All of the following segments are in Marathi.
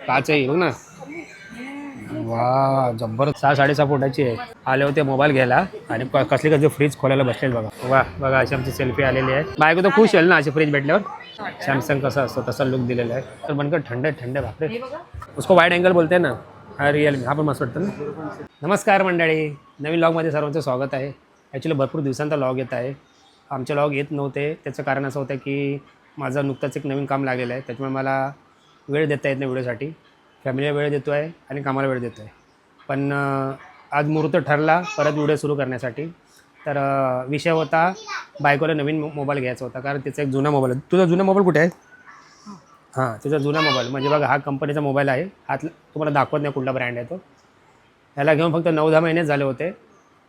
काच आहे येऊ ना. वा जबरदस्त 6-6.5 फुटाची आहे. आले होते मोबाईल घ्यायला आणि कसली कसली फ्रीज खोलायला बसलेत बघा. वा बघा अशी आमची सेल्फी आलेली आहे. बायको तर खुश आहे ना अशी फ्रीज भेटल्यावर. सॅमसंग कसा असतो तसा लुक दिलेला आहे. तर बनकर ठंडे ठंडे बापरे. उसको वाईड अँगल बोलते ना. हा रिअलमी हा पण मस्त वाटतं ना. नमस्कार मंडळी, नवीन लॉगमध्ये सर्वांचं स्वागत आहे. ॲक्च्युली भरपूर दिवसांचा लॉग येत आहे. आमचे लॉग येत नव्हते, त्याचं कारण असं होतं की माझं नुकतंच एक नवीन काम लागलेलं आहे. त्याच्यामुळे मला वेळ देता येत नाही व्हिडिओसाठी. फॅमिलीला वेळ देतो आहे आणि कामाला वेळ देतो आहे. पण आज मुहूर्त ठरला परत व्हिडिओ सुरू करण्यासाठी. तर विषय होता बायकोला नवीन मोबाईल घ्यायचा होता, कारण तिचा एक जुना मोबाईल आहे. तुझा जुना मोबाईल कुठे आहे? हां तिचा जुना मोबाईल म्हणजे बघा हा कंपनीचा मोबाईल आहे. हात तुम्हाला दाखवत नाही कुठला ब्रँड आहे तो. ह्याला घेऊन फक्त 9-10 महिनेच झाले होते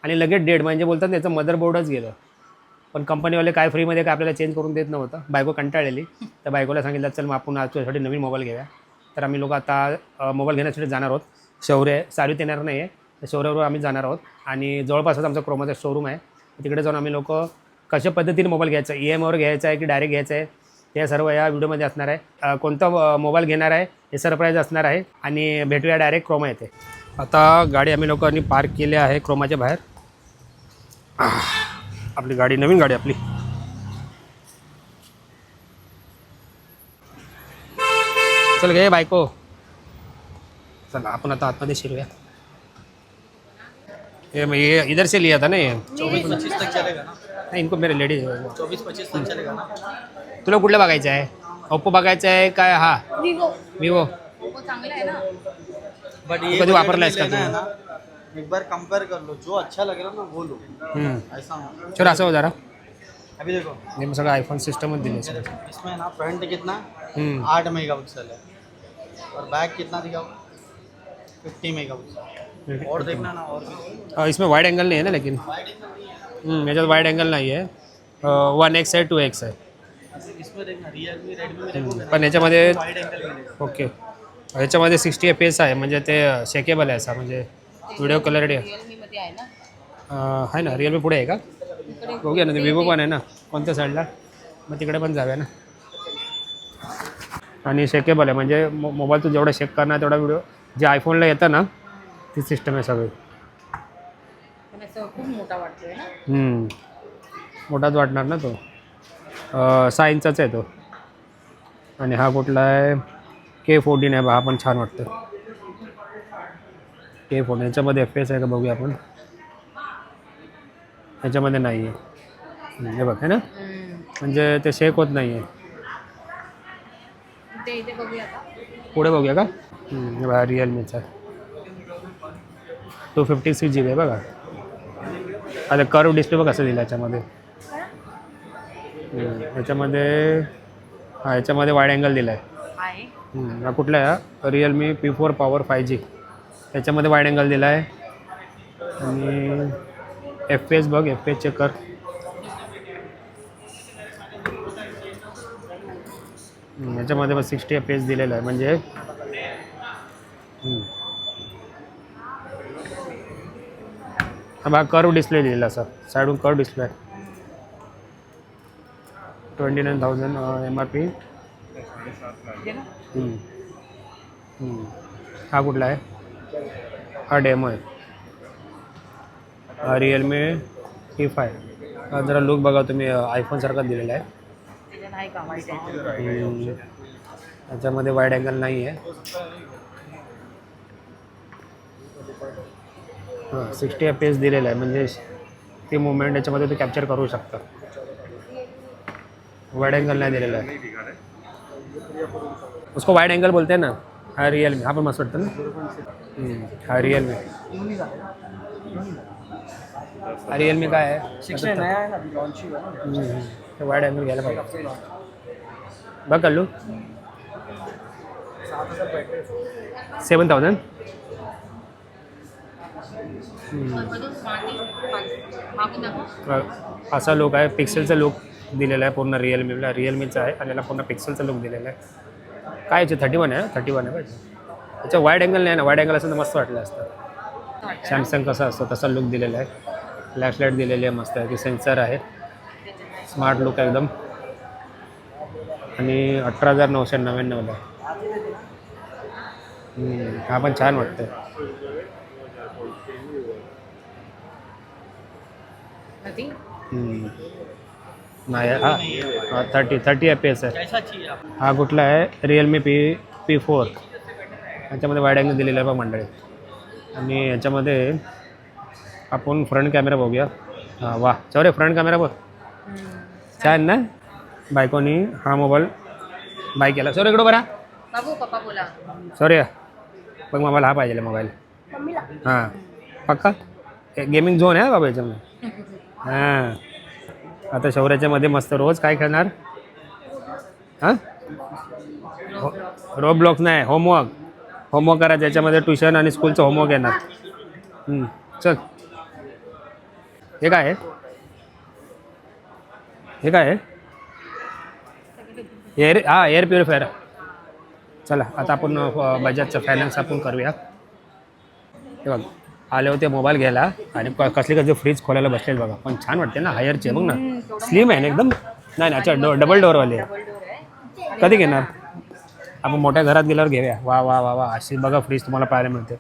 आणि लगेच डेड म्हणजे बोलतात त्याचं मदरबोर्डच गेलं. पण कंपनीवाले काय फ्रीमध्ये काय आपल्याला चेंज करून देत नव्हतं. बायको कंटाळलेली, तर बायकोला सांगितलं चल मग आपण आज तुझ्यासाठी नवीन मोबाईल घेऊया. तर आम्ही लोक आता मोबाईल घेण्यासाठी जाणार आहोत. शौर्य सारीत येणार नाही आहे, तर शौर्यावर आम्ही जाणार आहोत आणि जवळपासच आमचा क्रोमाचा शोरूम आहे. तिकडे जाऊन आम्ही लोक कशा पद्धतीने मोबाईल घ्यायचा, EMIवर घ्यायचा आहे की डायरेक्ट घ्यायचं आहे, हे सर्व या व्हिडिओमध्ये असणार आहे. कोणता मोबाईल घेणार आहे हे सरप्राईज असणार आहे आणि भेटूया डायरेक्ट क्रोमा येते. आता गाडी आम्ही लोकांनी पार्क केली आहे क्रोमाच्या बाहेर. आपली गाडी नवीन गाडी आपली. चल गे बायको, चल आपण आता आतमध्ये शिरूया. ये इधर से लिया था ना ये. 24-25 तक चलेगा ना. नाही इनको मेरे लेडीज 24-25 तक चलेगा ना. तुला कुठलं बघायचं आहे? ओप्पो बघायचं आहे काय? हा विवो चांगला आहे ना. बट ये कधी वापरला आहेस का लेना है तू? ना, एक बार कंपेयर कर लो, जो अच्छा लग रहा है ना वो लो. ऐसा ना. चल असं हो जरा. अभी देखो हे मग सगळं आयफोन सिस्टमच दिले सर. इसमें ना फ्रंट कितना 8 मेगापिक्सल है और बैक कितना दिखाओ 50 मेगापिक्सल. और देखना ना और भी. इसमें वाइड एंगल नहीं है ना लेकिन. याच्यात वाइड एंगल नाही आहे. 1x आहे 2x आहे. इसमें देखना रियलमी रेडमी में देखो पण याच्यामध्ये वाइड एंगल मिलेगा. ओके याच्यामध्ये 60 FPS आहे म्हणजे ते शेकेबल आहे असा म्हणजे व्हिडिओ क्लॅरिटी आहे. रिअलमी मध्ये आहे ना. आहे ना रिअलमी पुढे आहे का? बघूया ना, विवो पण आहे ना कोणत्या साईडला, मग तिकडे पण जाऊया ना. आणि शेकेबल आहे म्हणजे मोबाईल तू जेवढा शेक करणार तेवढा व्हिडिओ जे आयफोनला येतं ना ती सिस्टम आहे सगळी. पण असं खूप मोठा वाटतोय ना. मोठाच वाटणार ना तो. 6 इंचाचा आहे तो. आणि हा कुठला आहे? K14 आहे बा. हा पण छान वाटतं. K14 याच्यामध्ये FPS आहे का बघूया आपण. ह्याच्यामध्ये नाही आहे हे बघ आहे ना, म्हणजे ते शेक होत नाही आहे. ते इथे बघूया आता. पुढे बघूया का? हे बघा रिअलमीचा 256 GB आहे बघा. आता कर्व डिस्प्ले बघ कसं दिलं याच्यामध्ये. याच्यामध्ये हा याच्यामध्ये वाईड अँगल दिला आहे. हा कुठला आहे? Realme P4 power 5G. याच्यामध्ये वाईड अँगल दिला आहे. आणि FPS बघ, FPS चेक कर. याच्यामध्ये बघ 60 FPS दिलेलं आहे म्हणजे हा बघा कर्व डिस्प्ले दिलेला सर. साईडून कर्व डिस्प्ले आहे. 29,000 MRP. हा कुठला आहे? हा डेमो आहे. Realme P5. हा जरा लुक बघा तुम्ही आयफोनसारखा दिलेला आहे. त्याच्यात नाही का वाईट आहे. याच्यामध्ये वाईड अँगल नाही आहे. 60 FPS दिलेलं आहे म्हणजे ती मुवमेंट याच्यामध्ये ते कॅप्चर करू शकता. वाइड एंगल नहीं दिलेला आहे. उसको वाइड एंगल बोलते हैं ना. हा रिअलमी हा पण मस्त वाटतं ना. हा रिअलमी. हा रिअलमी काय आहे? 6 नया है ना, अभी लॉन्च हुआ ना. वाइड एंगल घ्यायला पाहिजे बघ कल्लू. 7,000. असा लुक आहे. पिक्सेलचा लुक दिलेला आहे पूर्ण रिअलमीला. रिअलमीचा आहे आणि याला पूर्ण पिक्सेलचा लुक दिलेला आहे. काय याचे 31 आहे? 31 आहे पाहिजे. याचा वाईड अँगल नाही ना. वाईड अँगल असं तर मस्त वाटलं असतं. सॅमसंग कसा असतो तसा लुक दिलेला आहे. फ्लॅशलाईट दिलेली आहे मस्त आहे. की सेन्सर आहे. स्मार्ट लुक एकदम. आणि 18,999 आहे. हा पण छान वाटतं. नथिंग. नाही हा 30 FPS आहे. कैसा चाहिए आप? हा कुठला आहे? Realme P4. याच्यामध्ये वाईड अँगल दिलेला आहे बघ मंडळी. आणि याच्यामध्ये आपण फ्रंट कॅमेरा बघूया. हां वा चौरे फ्रंट कॅमेरा बघ छान ना. बायकोनी हा मोबाईल बाय केला. सॉरी इकडं बरा. बाबू पप्पा बोला. सॉरी बघ मोबाईल हा पाहिजे मोबाईल. हां पक्का गेमिंग झोन आहे बाबा याच्यामध्ये. हां आता शौर्याच्यामध्ये मस्त रोज काय खेळणार? हां रोब्लॉक्स नाही, होमवर्क करायचं. याच्यामध्ये ट्युशन आणि स्कूलचं होमवर्क येणार. चल हे काय आहे? हे काय आहे? Air purifier. चला आता आपण बजाजचं फायनान्स आपण करूया. हे बघ आले होते मोबाईल घ्यायला आणि कसली फ्रीज खोलायला बसलेत बघा. पण छान वाटते ना. हायरचे बघ ना, स्लिम आहे ना एकदम. नाही अच्छा डबल डोअरवाले. कधी घेणार? आपण मोठ्या घरात गेल्यावर घेऊया. वा वा वा वा अशी बघा फ्रीज तुम्हाला पाहायला मिळते.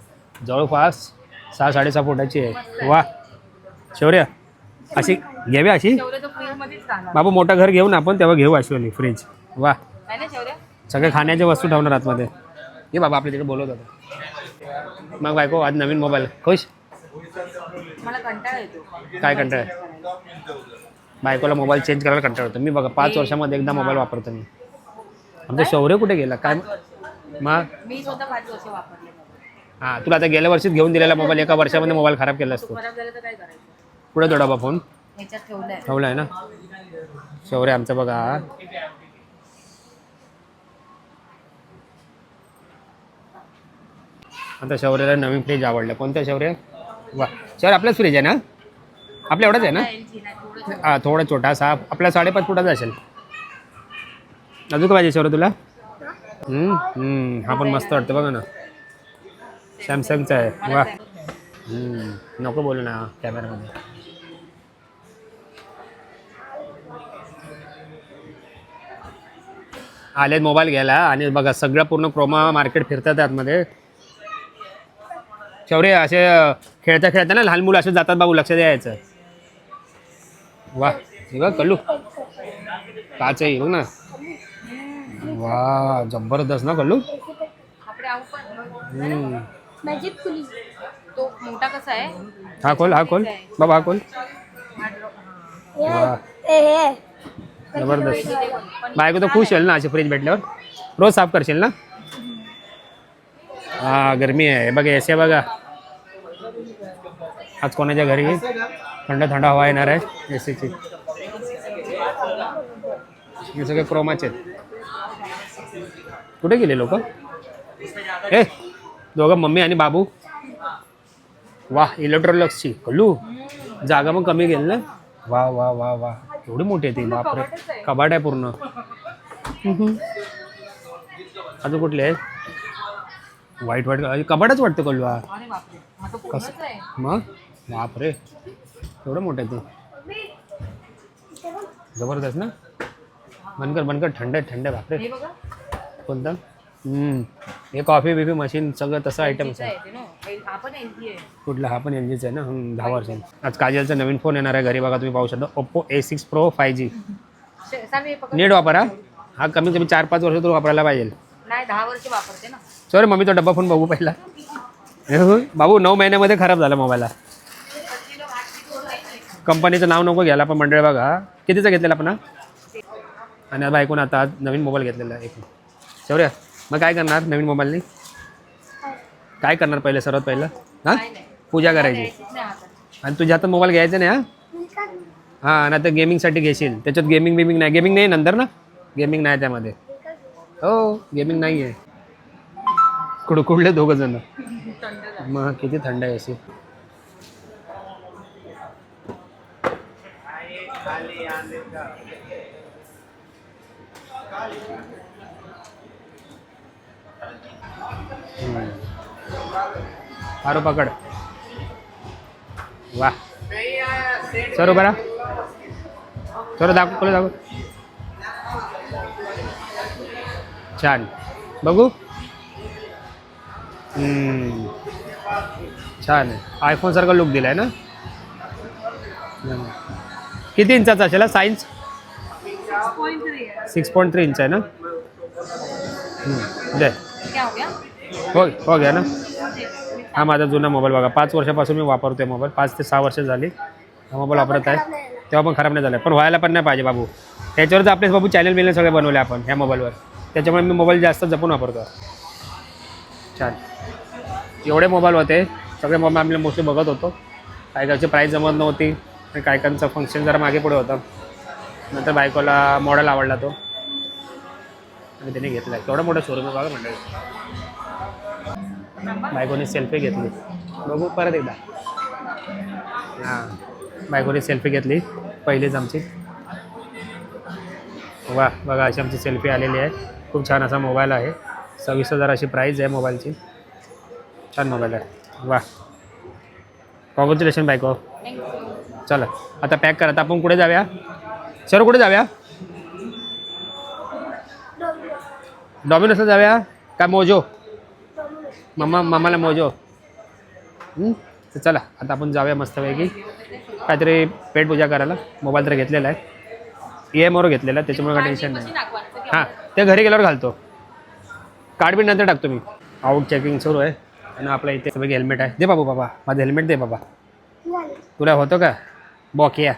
जवळपास 6-6.5 फुटाची आहे. वा शौर्य अशी घेऊया अशी. बाबू मोठं घर घेऊ ना आपण तेव्हा घेऊ अशी फ्रीज. वा सगळे खाण्याच्या वस्तू ठेवणार आतमध्ये. हे बाबा आपल्या तिकडे बोलत होतं. मग बायको आज नवीन मोबाईल खुश? मला कंटाळा येतो. काय कंटाळ? बायकोला मोबाईल चेंज करायला कंटाळ होतो. मी बघा 5 वर्षामध्ये एकदा मोबाईल वापरतो मी. आमचं शौर्य कुठे गेला काय? मग मी स्वतः 5 वर्ष वापरले. हां तुला आता गेल्या वर्षीच घेऊन दिलेला मोबाईल 1 वर्षामध्ये मोबाईल खराब केला असतो. खराब झालं तर काय करायचं? पुढे तो डबा फोन ह्याच्यात ठेवलंय. ठेवला आहे ना. शौर्य आमचं बघा. आता शौर्याला नवीन फ्रीज आवडलं. कोणत्या शौर्य? वा शौर्य आपलाच फ्रीज आहे ना? आपल्या एवढाच आहे ना? हां थोडा छोटासा आपला 5.5 फुटाचा असेल. अजून काय पाहिजे शौर्य तुला? हा पण मस्त वाटतं बघा ना. सॅमसंगचा आहे. वा नको बोलू ना कॅमेरामध्ये. आलेत मोबाईल घ्यायला आणि बघा सगळं पूर्ण क्रोमा मार्केट फिरतात आतमध्ये. शौर्य असे खेळता खेळता ना लहान मुलं असे जातात बाबू लक्ष द्यायचं. वा हे बघ कल्लू काच आहे बघ ना. वा जबरदस्त ना कल्लू. आपले आऊ पण मॅजिक खुली. तो मोठा कसा आहे? हा खोल बाबा हा खोल. वा जबरदस्त. बायको तर खुश होईल ना अशी फ्रीज भेटल्यावर. रोज साफ करशील ना? हा गरमी आहे बघा. एसी बघा आज कोणाच्या घरी थंड थंड हवा येणार आहे एसीची. हे सगळे क्रोमाचे आहेत. कुठे गेले लोक? ए दोघं मम्मी आणि बाबू. वा इलेक्ट्रॉनिक्सची कल्लू जागा मग कमी गेली ना. वा वा वा वा एवढी मोठी आहे ती. बापरे कबाट आहे पूर्ण. अजून कुठले आहे? वाईट कबाडच वाटतं कल्लू हा. कसं मग बापरे एवढं मोठं आहे ते. जबरदस्त ना. बनकर थंड आहे बापरे. कोणतं? हे कॉफी बिफी मशीन सगळं तसं आयटम्स आहे. कुठला? हा पण LGचा आहे ना. 10 वर्षांनी. आज काजलचा नवीन फोन येणार आहे घरी बघा. तुम्ही पाहू शकता ओप्पो A6 Pro 5G. नीट वापरा. हा कमीत कमी 4-5 वर्ष तू वापरायला पाहिजे. नाही 10 वर्ष वापरते ना. सॉरी मम्मी तो डब्बा फोन बघू पहिला. बाबू 9 महिन्यामध्ये खराब झाला मोबाईल. कंपनीचं नाव नको घ्यायला पण मंडळ बघा कितीचा घेतलेला आपण. आणि आता ऐकून आता आज नवीन मोबाईल घेतलेला आहे. शौर्य मग काय करणार नवीन मोबाईलने? काय करणार पहिले सर्वात पहिलं? हां पूजा करायची. आणि तुझ्या हातात मोबाईल घ्यायचा नाही. हां आणि आता गेमिंगसाठी घेशील. त्याच्यात गेमिंग नाही नंतर ना. गेमिंग नाही त्यामध्ये. हो गेमिंग नाही आहे. कुडकुडले दोघं जण. मग किती थंड आहे अशी. आरो पकड. वा सर बरा सर दाखव छान बघू. छान आहे. आयफोन सारखा लुक दिलाय ना. किती इंचाचा असेल सायन्स? 6.3 इंच आहे ना. दे क्या हो गया? हो गया ना. हा माझा जुना मोबाईल बघा, 5 वर्षापासून मी वापरतोय मोबाईल. 5 ते 6 वर्ष झाली हा मोबाईल वापरत आहे. तेव्हा पण खराब नाही झाला, पण व्हायला पण नाही पाहिजे बाबू. त्याच्यावरच आपले बाबू चॅनल बिनल सगळे बनवले आपण ह्या मोबाईलवर. त्याच्यामुळे मी मोबाईल जास्त जपून वापरतो. छान. एवढे मोबाईल होते, सगळे मोबाईल आम्ही मोस्टली बघत होतो. काही काहीची प्राईस जमत नव्हती आणि काही काहींचं फंक्शन जरा मागे पुढे होतं. नंतर बायकोला मॉडेल आवडला तो आणि त्याने घेतला. केवढा मोठा शोरूम आहे बघा मंडळी. बायकोने सेल्फी घेतली. बघू परत एकदा. हां, बायकोने सेल्फी घेतली पहिलीच आमची. वा बघा, अशी आमची सेल्फी आलेली आहे. खूप छान असा मोबाईल आहे. 26,000 अशी प्राईज आहे मोबाईलची. छान मोबाईल आहे. वा, कॉंग्रॅच्युलेशन बायको. चला आता पॅक करा. आता आपण कुठे जाऊया सर? कुठे जाऊया? डॉमिनोसला जाऊया का मोजो? मामाला मोजो. तर चला आता आपण जाऊया मस्तपैकी काहीतरी पेटपूजा करायला. मोबाईल तर घेतलेला आहे, EMI घेतलेला आहे, त्याच्यामुळे काय टेन्शन नाही. हां, ते घरी गेल्यावर घालतो. कार्ड बी नंतर टाकतो मी. आउट चेकिंग सुरू आहे आणि आपल्या इथे सगळे हेल्मेट आहे. दे बाबा माझं हेल्मेट दे बाबा. तुला होतं का बॉकिया?